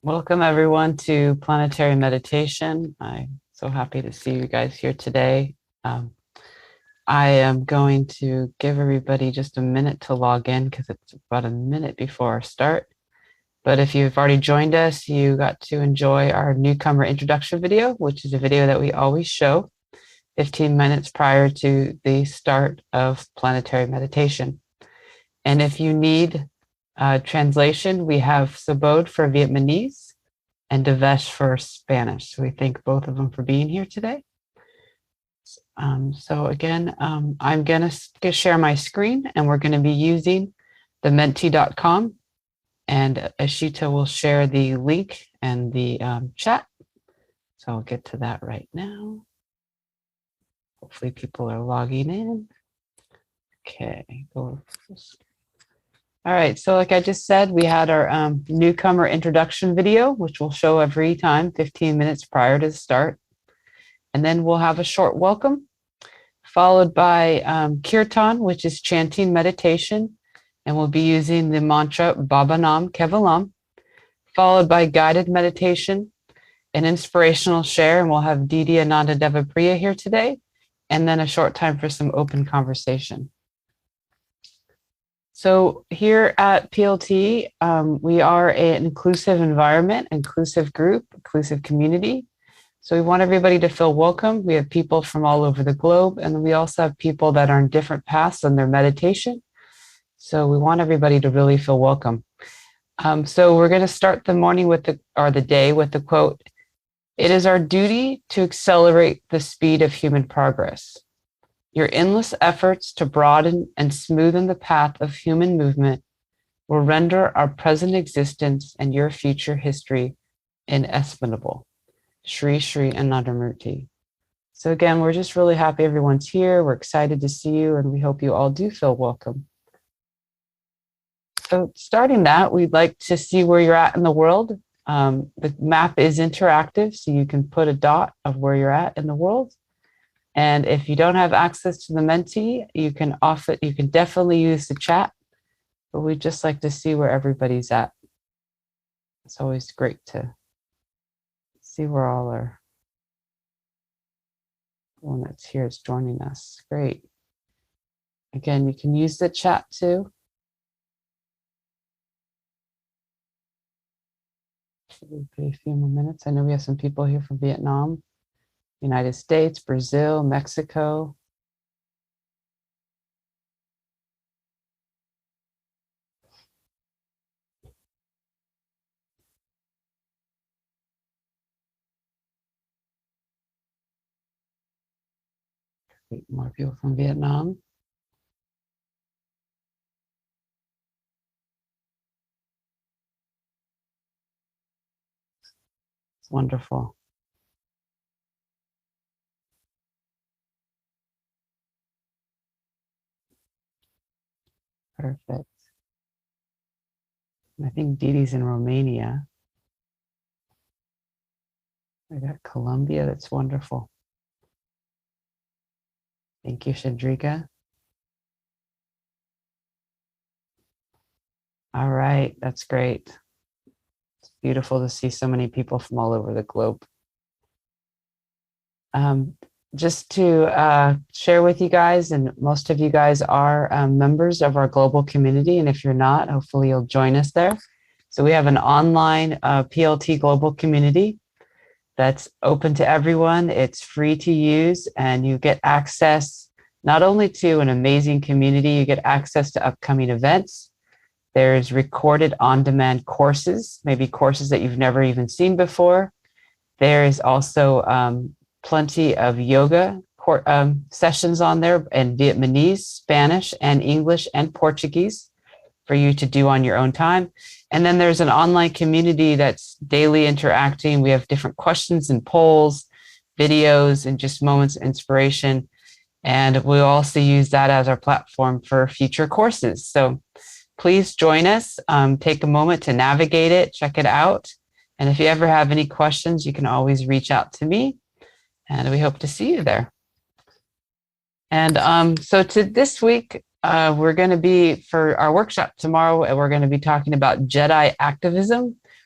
Welcome everyone to Planetary Meditation. I'm so happy to see you guys here today. I am going to give everybody just a minute to log in because it's about a minute before our start. But if you've already joined us, you got to enjoy our newcomer introduction video, which is a video that we always show 15 minutes prior to the start of Planetary Meditation. And if you need translation, we have Sabod for Vietnamese and Devesh for Spanish. So we thank both of them for being here today. So again, I'm going to share my screen and we're going to be using the menti.com, and Ashita will share the link and the chat. So I'll get to that right now. Hopefully people are logging in. Okay. All right, so like I just said, we had our newcomer introduction video, which we'll show every time 15 minutes prior to the start. And then we'll have a short welcome, followed by kirtan, which is chanting meditation. And we'll be using the mantra Baba Nam Kevalam, followed by guided meditation, an inspirational share. And we'll have Didi Ananda Devapriya here today. And then a short time for some open conversation. So here at PLT, we are an inclusive environment, inclusive group, inclusive community. So we want everybody to feel welcome. We have people from all over the globe, and we also have people that are on different paths on their meditation. So we want everybody to really feel welcome. So we're going to start the morning with the day with the quote, "It is our duty to accelerate the speed of human progress. Your endless efforts to broaden and smoothen the path of human movement will render our present existence and your future history inestimable." Shri Shri Anandamurti. So again, we're just really happy everyone's here. We're excited to see you, and we hope you all do feel welcome. So starting that, we'd like to see where you're at in the world. The map is interactive, so you can put a dot of where you're at in the world. And if you don't have access to the Menti, you can definitely use the chat, but we'd just like to see where everybody's at. It's always great to see where all are. One that's here is joining us. Great. Again, you can use the chat too. We'll wait a few more minutes. I know we have some people here from Vietnam, United States, Brazil, Mexico. More people from Vietnam. It's wonderful. Perfect. I think Didi's in Romania. I got Colombia. That's wonderful. Thank you, Shadrika. All right, that's great. It's beautiful to see so many people from all over the globe. Just to share with you guys, and most of you guys are members of our global community, and if you're not, hopefully you'll join us there. So we have an online PLT global community that's open to everyone. It's free to use, and you get access not only to an amazing community, you get access to upcoming events. There's recorded on-demand courses, maybe courses that you've never even seen before. There is also plenty of yoga sessions on there in Vietnamese, Spanish, and English and Portuguese for you to do on your own time. And then there's an online community that's daily interacting. We have different questions and polls, videos, and just moments of inspiration. And we'll also use that as our platform for future courses. So please join us. Take a moment to navigate it, check it out. And if you ever have any questions, you can always reach out to me. And we hope to see you there. And so to this week, we're going to be, for our workshop tomorrow, we're going to be talking about Jedi Activism,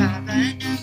Baba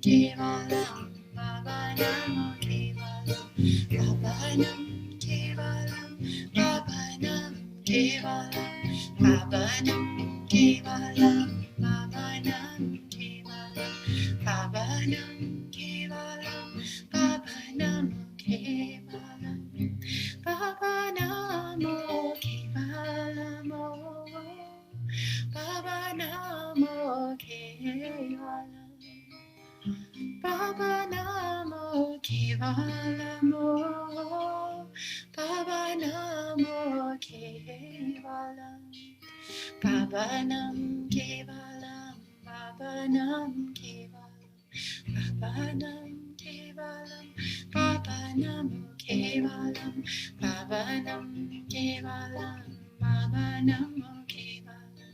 Kevalam, Baba Namo Kevalam, Baba Nam Kevalam, Baba Nam Kevalam, Baba Nam Kevalam, Baba Nam Kevalam, Baba Nam Kevalam, Baba Nam Kevalam, Baba Namo Kevalam, Baba Namo Kevalam. Baba Namo Kevalamo, Baba Namo Kevalam, Baba Nam Kevalam, Baba Nam Kevalam, Baba Nam Kevalam, Baba Namo Kevalam, Baba Nam Kevalam, Baba Namo Kevalam,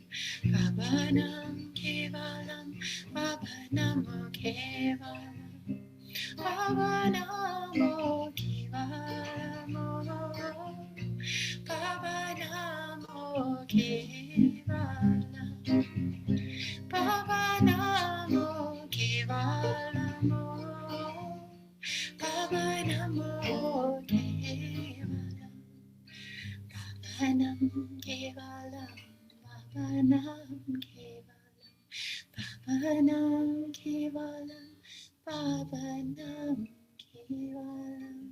Baba Nam Kevalam, Baba Namo Kevalam, Baba Namo Kevalamo, Baba Namo Kevalam, Baba Namo Kevalamo, Baba Namo Kevalam, Baba Nam Kevalam, Baba Nam Kevalam, Baba Nam Kevalam, Baba Nam Kevalam.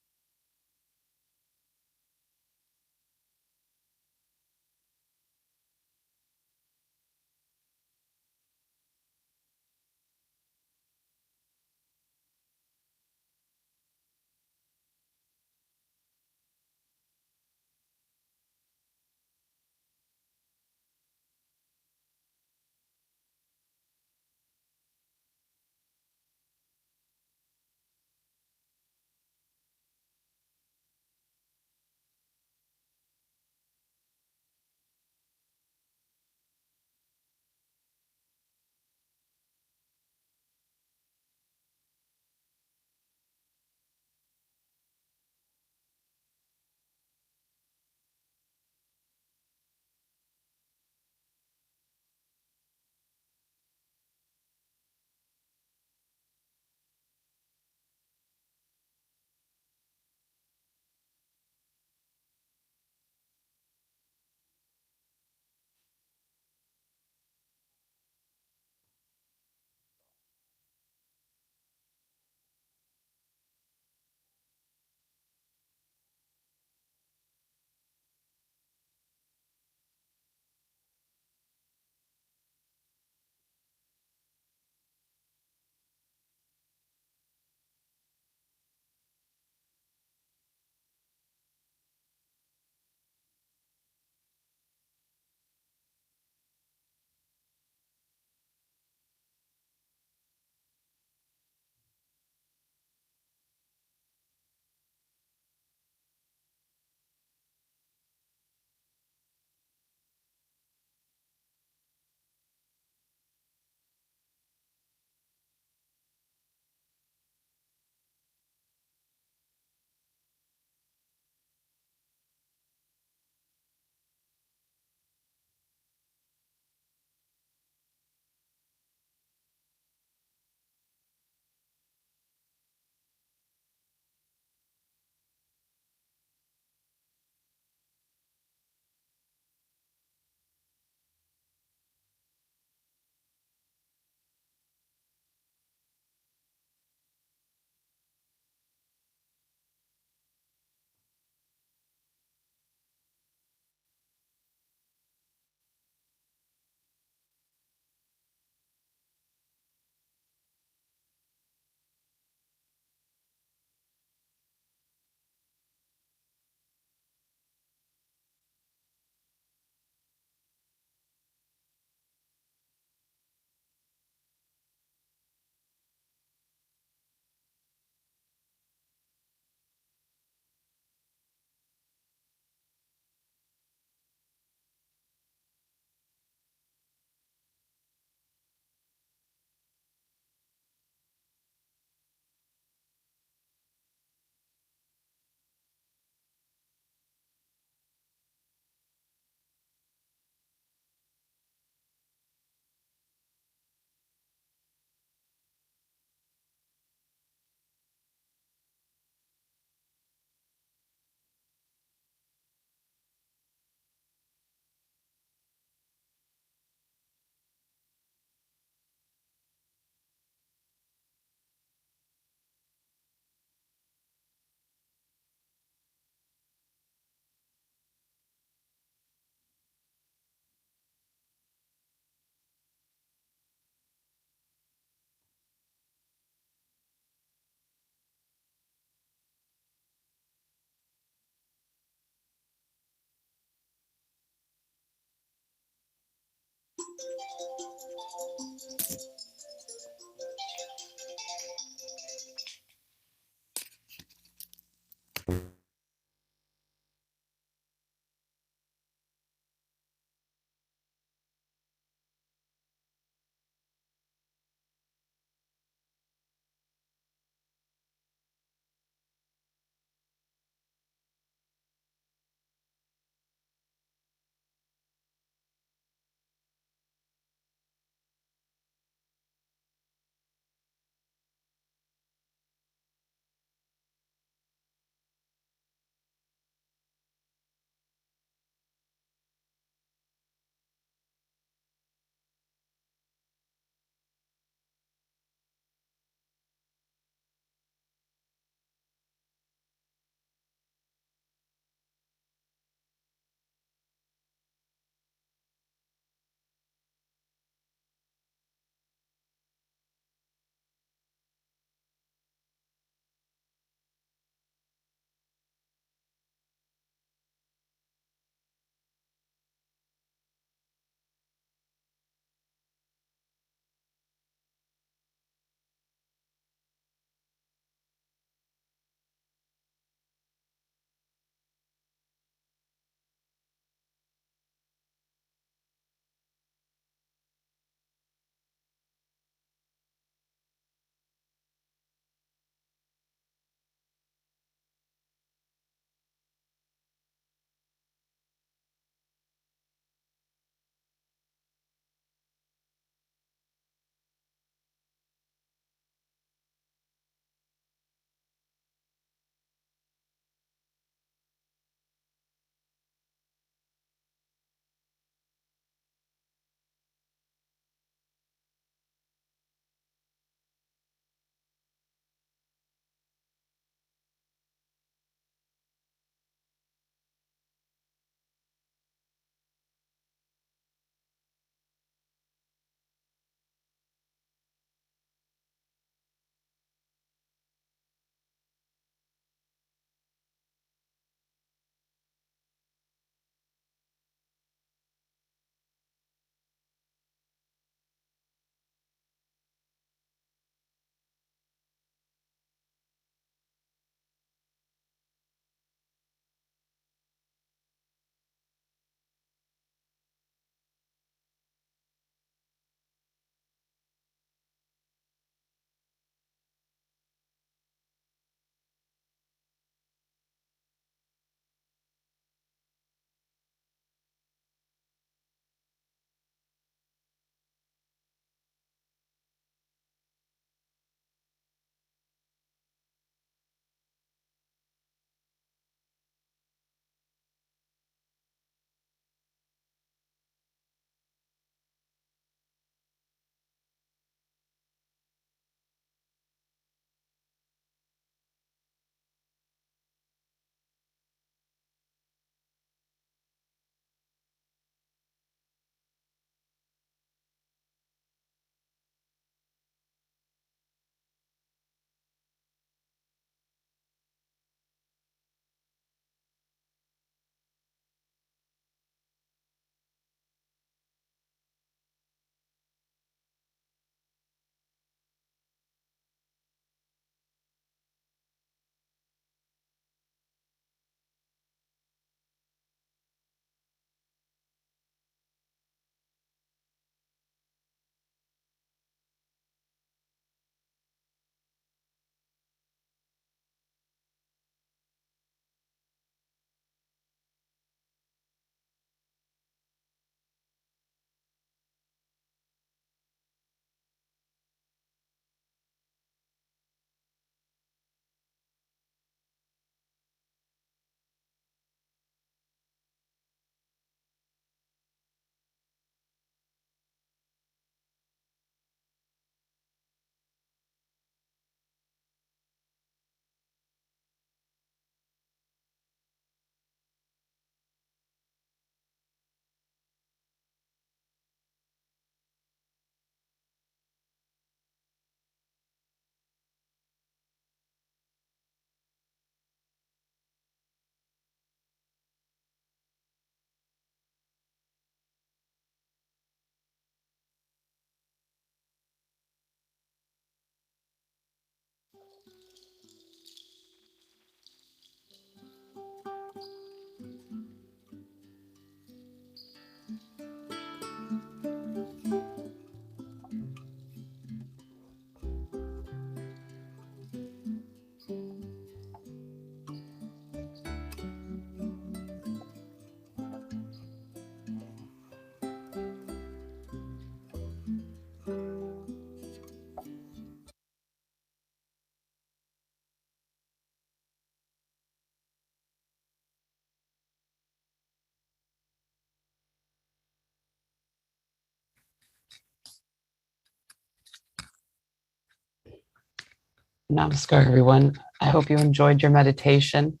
Namaskar, everyone. I hope you enjoyed your meditation,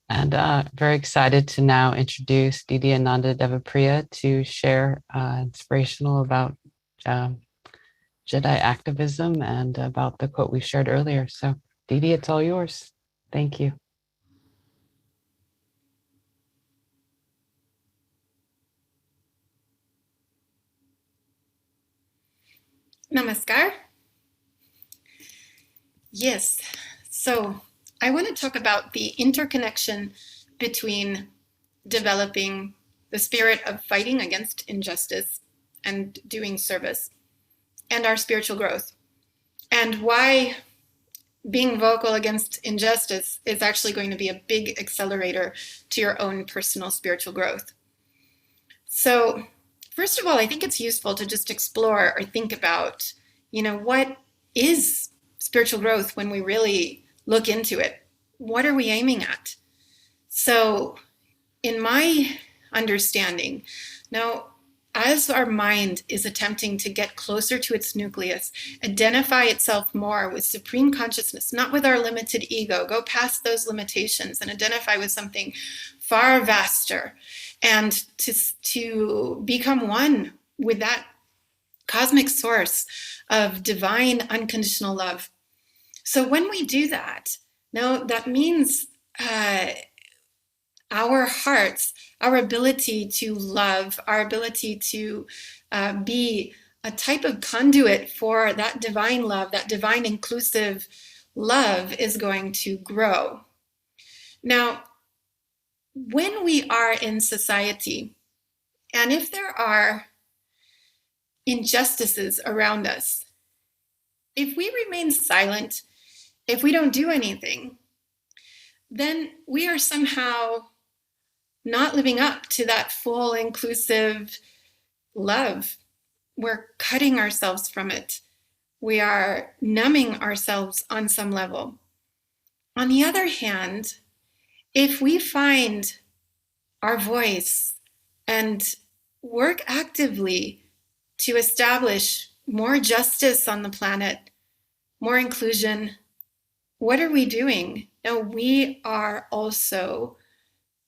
and very excited to now introduce Didi Ananda Devapriya to share inspirational about um, Jedi activism and about the quote we shared earlier. So, Didi, it's all yours. Thank you. Namaskar. Yes, so I want to talk about the interconnection between developing the spirit of fighting against injustice and doing service and our spiritual growth, and why being vocal against injustice is actually going to be a big accelerator to your own personal spiritual growth. So, first of all, I think it's useful to just explore or think about, what is spiritual growth when we really look into it? What are we aiming at? So, in my understanding, now, as our mind is attempting to get closer to its nucleus, identify itself more with supreme consciousness, not with our limited ego, go past those limitations and identify with something far vaster, and to become one with that cosmic source of divine unconditional love. So when we do that, now that means our hearts, our ability to love, our ability to be a type of conduit for that divine love, that divine inclusive love is going to grow. Now, when we are in society, and if there are injustices around us, if we remain silent, if we don't do anything, then we are somehow not living up to that full inclusive love. We're cutting ourselves from it. We are numbing ourselves on some level. On the other hand, if we find our voice and work actively to establish more justice on the planet, more inclusion, what are we doing? No, we are also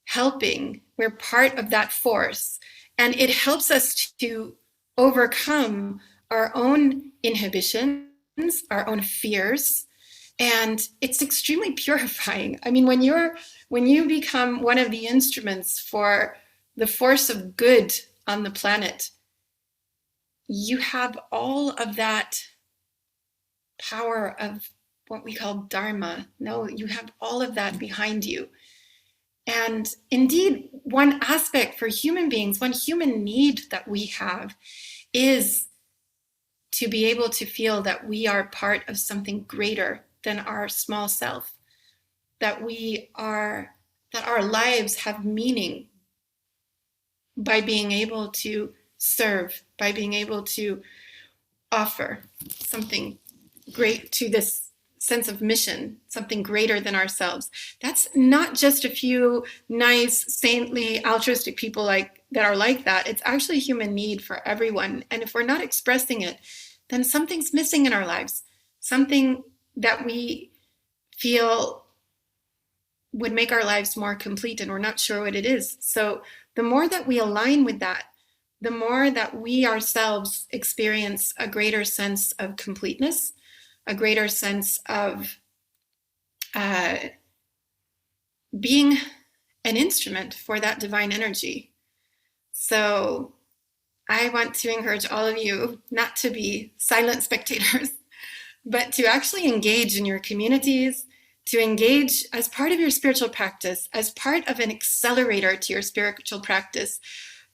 helping. We're part of that force. And it helps us to overcome our own inhibitions, our own fears. And it's extremely purifying. I mean, when you become one of the instruments for the force of good on the planet, you have all of that power of what we call dharma. No, you have all of that behind you. And indeed, one aspect for human beings, one human need that we have is to be able to feel that we are part of something greater than our small self, that our lives have meaning by being able to serve, by being able to offer something great to this sense of mission, something greater than ourselves. That's not just a few nice, saintly, altruistic people that are like that. It's actually a human need for everyone. And if we're not expressing it, then something's missing in our lives, something that we feel would make our lives more complete, and we're not sure what it is. So the more that we align with that, the more that we ourselves experience a greater sense of completeness, a greater sense of being an instrument for that divine energy. So I want to encourage all of you not to be silent spectators, but to actually engage in your communities, to engage as part of your spiritual practice, as part of an accelerator to your spiritual practice,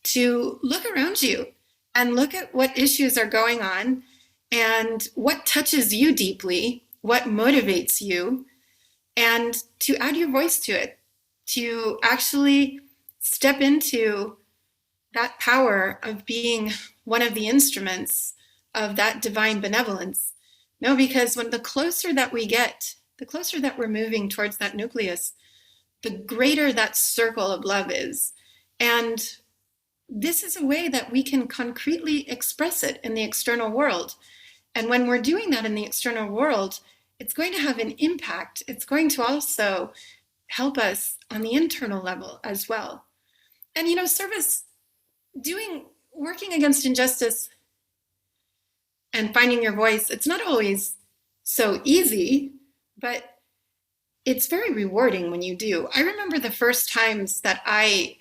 to look around you and look at what issues are going on and what touches you deeply, what motivates you, and to add your voice to it, to actually step into that power of being one of the instruments of that divine benevolence. No, because when the closer that we get, the closer that we're moving towards that nucleus, the greater that circle of love is. And this is a way that we can concretely express it in the external world. And when we're doing that in the external world, it's going to have an impact. It's going to also help us on the internal level as well. And, service, working against injustice and finding your voice, it's not always so easy, but it's very rewarding when you do. I remember the first times that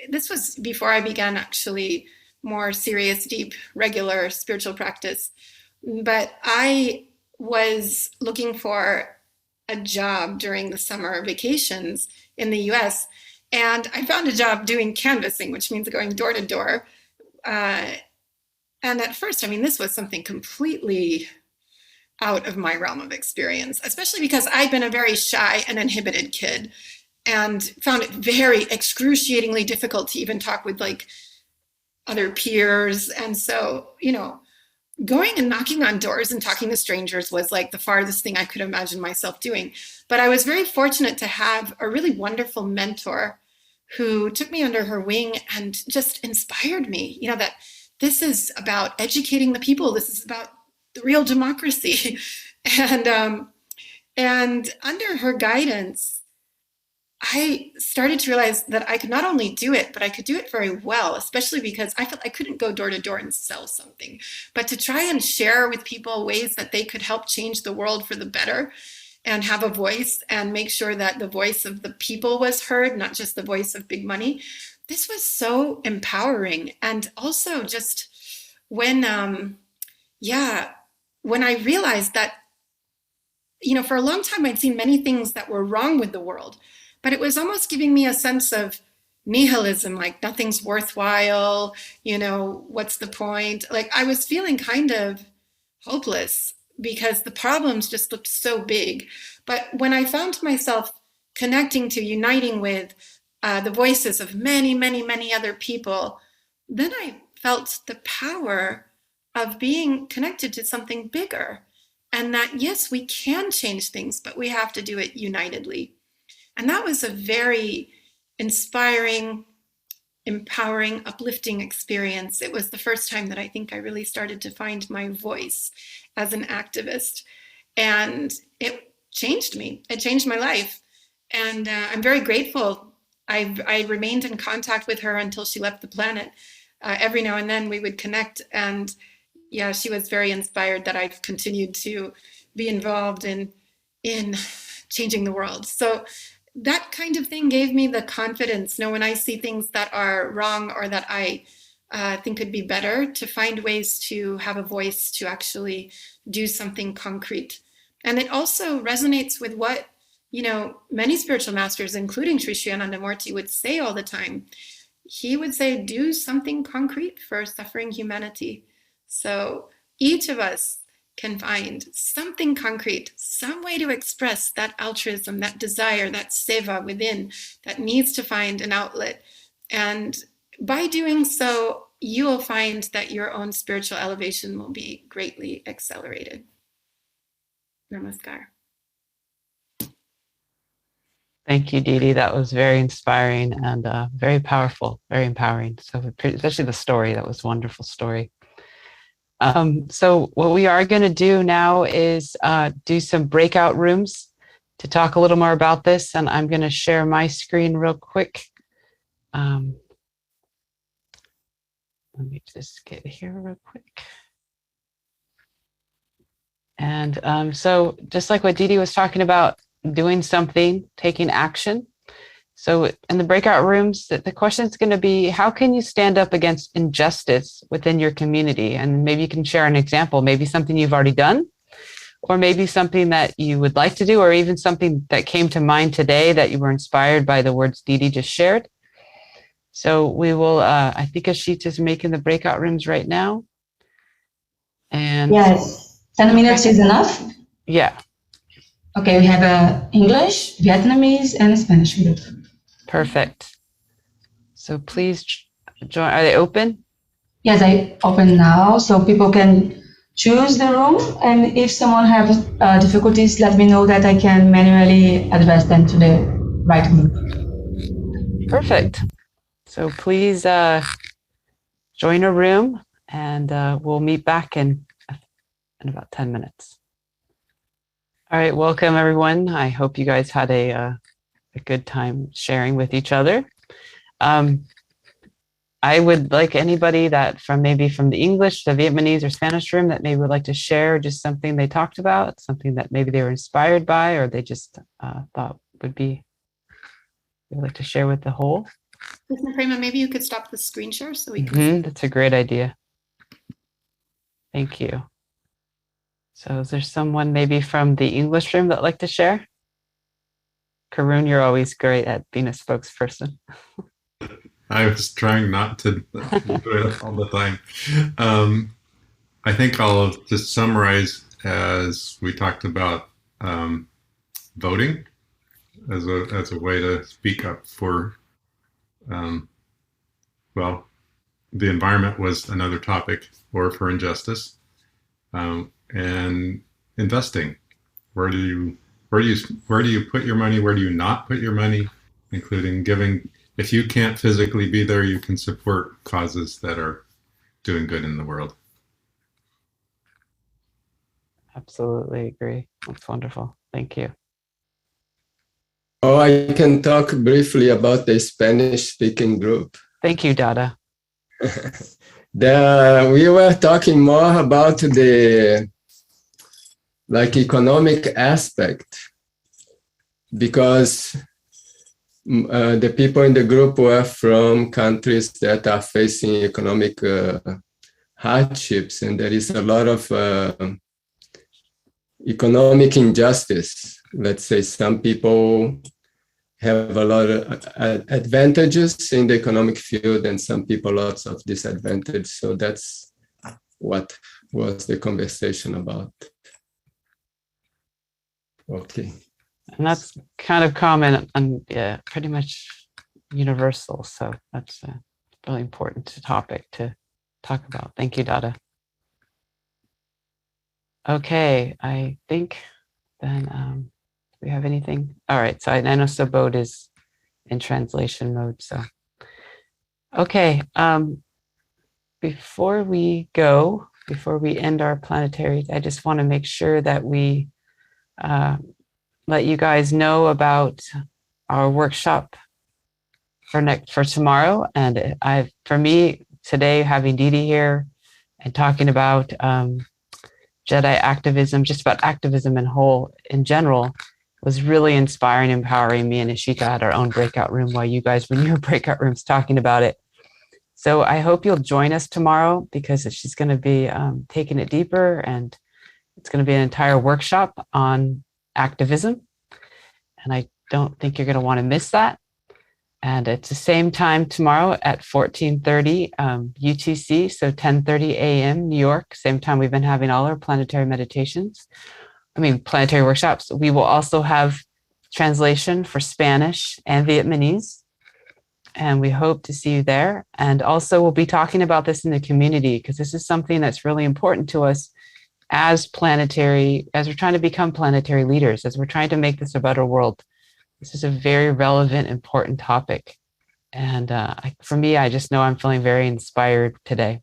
this was before I began actually more serious, deep, regular spiritual practice, but I was looking for a job during the summer vacations in the US, and I found a job doing canvassing, which means going door to door. And at first, this was something completely out of my realm of experience, especially because I'd been a very shy and inhibited kid and found it very excruciatingly difficult to even talk with other peers. And so, going and knocking on doors and talking to strangers was like the farthest thing I could imagine myself doing. But I was very fortunate to have a really wonderful mentor who took me under her wing and just inspired me, that this is about educating the people. This is about the real democracy. And under her guidance, I started to realize that I could not only do it, but I could do it very well, especially because I felt I couldn't go door to door and sell something, but to try and share with people ways that they could help change the world for the better and have a voice and make sure that the voice of the people was heard, not just the voice of big money. This was so empowering. And also just when I realized that, for a long time, I'd seen many things that were wrong with the world, but it was almost giving me a sense of nihilism, like nothing's worthwhile, what's the point? Like I was feeling kind of hopeless because the problems just looked so big. But when I found myself uniting with the voices of many, many, many other people, then I felt the power of being connected to something bigger. And that, yes, we can change things, but we have to do it unitedly. And that was a very inspiring, empowering, uplifting experience. It was the first time that I think I really started to find my voice as an activist. And it changed me. It changed my life. And I'm very grateful. I remained in contact with her until she left the planet. Every now and then we would connect. And yeah, she was very inspired that I've continued to be involved in changing the world. So that kind of thing gave me the confidence, when I see things that are wrong or that I think could be better, to find ways to have a voice to actually do something concrete. And it also resonates with what, many spiritual masters, including Sri Anandamurti, would say all the time. He would say, do something concrete for suffering humanity. So each of us can find something concrete, some way to express that altruism, that desire, that seva within that needs to find an outlet. And by doing so, you will find that your own spiritual elevation will be greatly accelerated. Namaskar. Thank you, Didi. That was very inspiring and very powerful, very empowering. So especially the story, that was a wonderful story. So what we are going to do now is do some breakout rooms to talk a little more about this. And I'm going to share my screen real quick. Let me just get here real quick. And so just like what Didi was talking about, doing something, taking action. So in the breakout rooms, the question is going to be, how can you stand up against injustice within your community? And maybe you can share an example, maybe something you've already done, or maybe something that you would like to do, or even something that came to mind today that you were inspired by the words Didi just shared. So we will, I think Ashita is making the breakout rooms right now. And yes, 10 minutes is enough? Yeah. Okay, we have English, Vietnamese, and Spanish group. Perfect. So please join. Are they open? Yes, I open now, so people can choose the room. And if someone has difficulties, let me know that I can manually address them to the right group. Perfect. So please join a room, and we'll meet back in about 10 minutes. All right, welcome everyone. I hope you guys had a good time sharing with each other. I would like anybody that maybe from the English, the Vietnamese, or Spanish room that maybe would like to share just something they talked about, something that maybe they were inspired by, or they just thought would be, they'd like to share with the whole. Mr. Prema, maybe you could stop the screen share so we can. That's a great idea. Thank you. So is there someone maybe from the English room that'd like to share? Karun, you're always great at being a spokesperson. I was trying not to do it all the time. I think I'll just summarize as we talked about voting as a way to speak up for, well, the environment was another topic, or for injustice, and investing. Where do you put your money? Where do you not put your money? Including giving. If you can't physically be there, you can support causes that are doing good in the world. Absolutely agree. That's wonderful. Thank you. Oh, I can talk briefly about the Spanish-speaking group. Thank you, Dada. We were talking more about the economic aspect, because the people in the group were from countries that are facing economic hardships, and there is a lot of economic injustice. Let's say some people have a lot of advantages in the economic field, and some people lots of disadvantage. So that's what was the conversation about. Okay. And that's kind of common and pretty much universal. So that's a really important topic to talk about. Thank you, Dada. Okay, I think then do we have anything? All right, so I know Sabod is in translation mode. So, okay, before we end our planetary, I just want to make sure that we let you guys know about our workshop for tomorrow. And for me today, having Didi here and talking about Jedi activism, just about activism in general, was really inspiring, empowering me and Ishika at our own breakout room while you guys were in your breakout rooms talking about it. So I hope you'll join us tomorrow, because she's going to be taking it deeper, and it's going to be an entire workshop on activism. And I don't think you're going to want to miss that. And it's the same time tomorrow at 14:30 UTC, so 10:30 a.m. New York, same time we've been having all our planetary workshops. We will also have translation for Spanish and Vietnamese, and we hope to see you there. And also we'll be talking about this in the community, because this is something that's really important to us as we're trying to become planetary leaders, as we're trying to make this a better world. This is a very relevant, important topic. And for me, I just know I'm feeling very inspired today.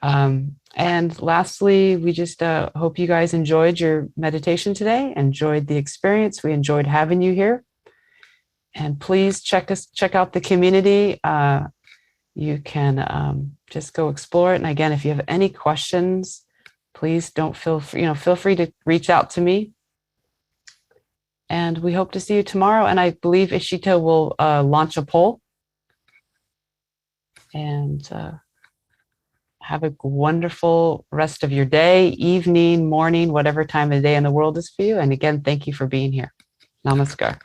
And lastly, we just hope you guys enjoyed your meditation today, enjoyed the experience. We enjoyed having you here. And please check out the community. You can just go explore it. And again, if you have any questions, please feel free to reach out to me. And we hope to see you tomorrow. And I believe Ishita will launch a poll. And have a wonderful rest of your day, evening, morning, whatever time of the day in the world is for you. And again, thank you for being here. Namaskar.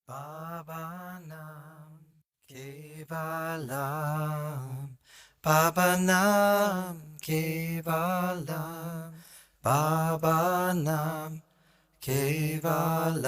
Baba Nam Kevalam, Baba Nam Kevalam, Baba Nam Kevalam.